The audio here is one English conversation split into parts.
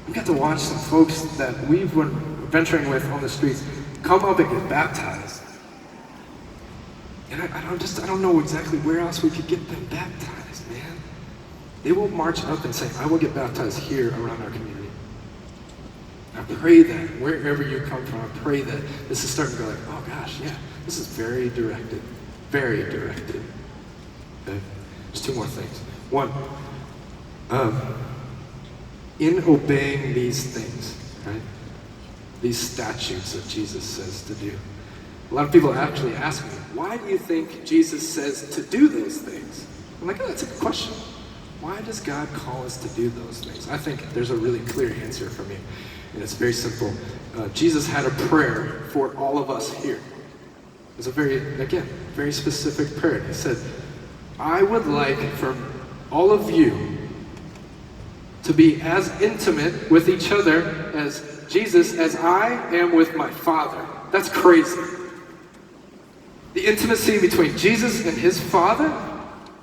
We got to watch some folks that we've been venturing with on the streets come up and get baptized. And I don't know exactly where else we could get them baptized, man. They will march up and say, I will get baptized here around our community. I pray that wherever you come from, I pray that this is starting to go like, oh gosh, yeah, this is very directed. Very directed. Okay? There's two more things. One, in obeying these things, right? These statutes that Jesus says to do. A lot of people actually ask me, why do you think Jesus says to do those things? I'm like, oh, that's a good question. Why does God call us to do those things? I think there's a really clear answer for me, and it's very simple. Jesus had a prayer for all of us here. It was a very specific prayer. He said, I would like for all of you to be as intimate with each other as Jesus, as I am with my Father. That's crazy. The intimacy between Jesus and his Father,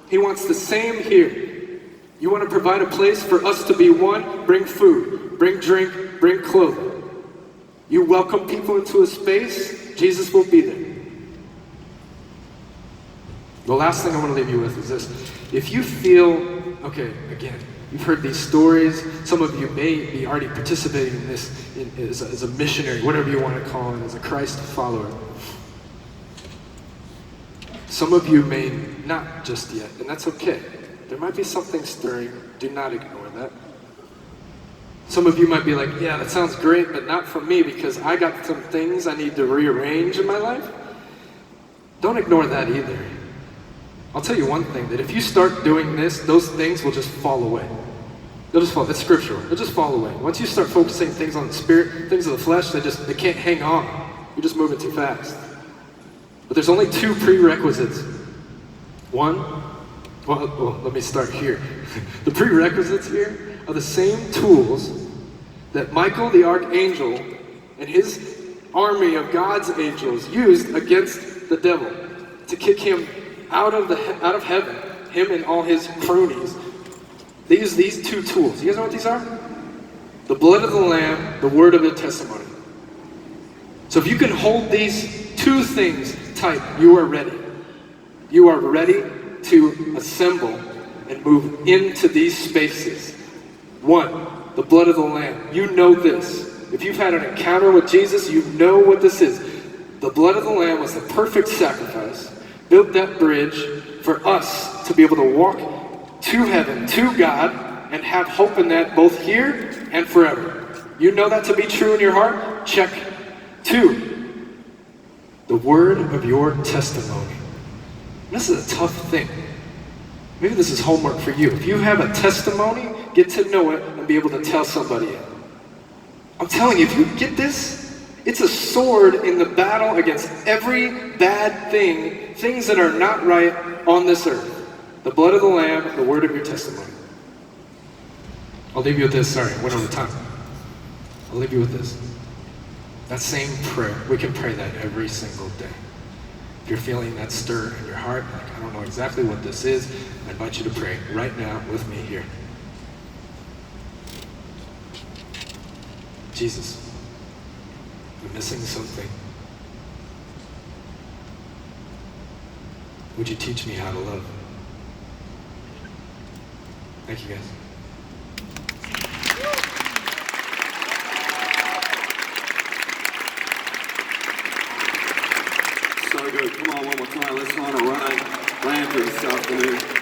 he wants the same here. You want to provide a place for us to be one? Bring food, bring drink, bring clothing. You welcome people into a space, Jesus will be there. The last thing I want to leave you with is this. If you feel, okay, again, you've heard these stories. Some of you may be already participating in this as a missionary, whatever you want to call it, as a Christ follower. Some of you may not just yet, and that's okay. There might be something stirring. Do not ignore that. Some of you might be like, yeah, that sounds great, but not for me because I got some things I need to rearrange in my life. Don't ignore that either. I'll tell you one thing, that if you start doing this, those things will just fall away. They'll just fall, it's scriptural, they'll just fall away. Once you start focusing things on the spirit, things of the flesh, they can't hang on. You're just moving too fast. But there's only two prerequisites. One, well, let me start here. The prerequisites here are the same tools that Michael the archangel and his army of God's angels used against the devil to kick him out of heaven, him and all his cronies. They use these two tools. You guys know what these are? The blood of the Lamb, the word of the testimony. So if you can hold these two things tight, you are ready. You are ready to assemble and move into these spaces. One, the blood of the Lamb. You know this. If you've had an encounter with Jesus, you know what this is. The blood of the Lamb was the perfect sacrifice, built that bridge for us to be able to walk to heaven, to God, and have hope in that both here and forever. You know that to be true in your heart? Check. 2, the word of your testimony. This is a tough thing. Maybe this is homework for you. If you have a testimony, get to know it and be able to tell somebody it. I'm telling you, if you get this, it's a sword in the battle against every bad thing, things that are not right on this earth. The blood of the Lamb, the word of your testimony. I'll leave you with this. Sorry, I went over time. I'll leave you with this. That same prayer, we can pray that every single day. If you're feeling that stir in your heart, like, I don't know exactly what this is, I invite you to pray right now with me here. Jesus, I'm missing something. Would you teach me how to love? Thank you, guys. So good. Come on, one more time. Let's honor Ryan Lampa this afternoon.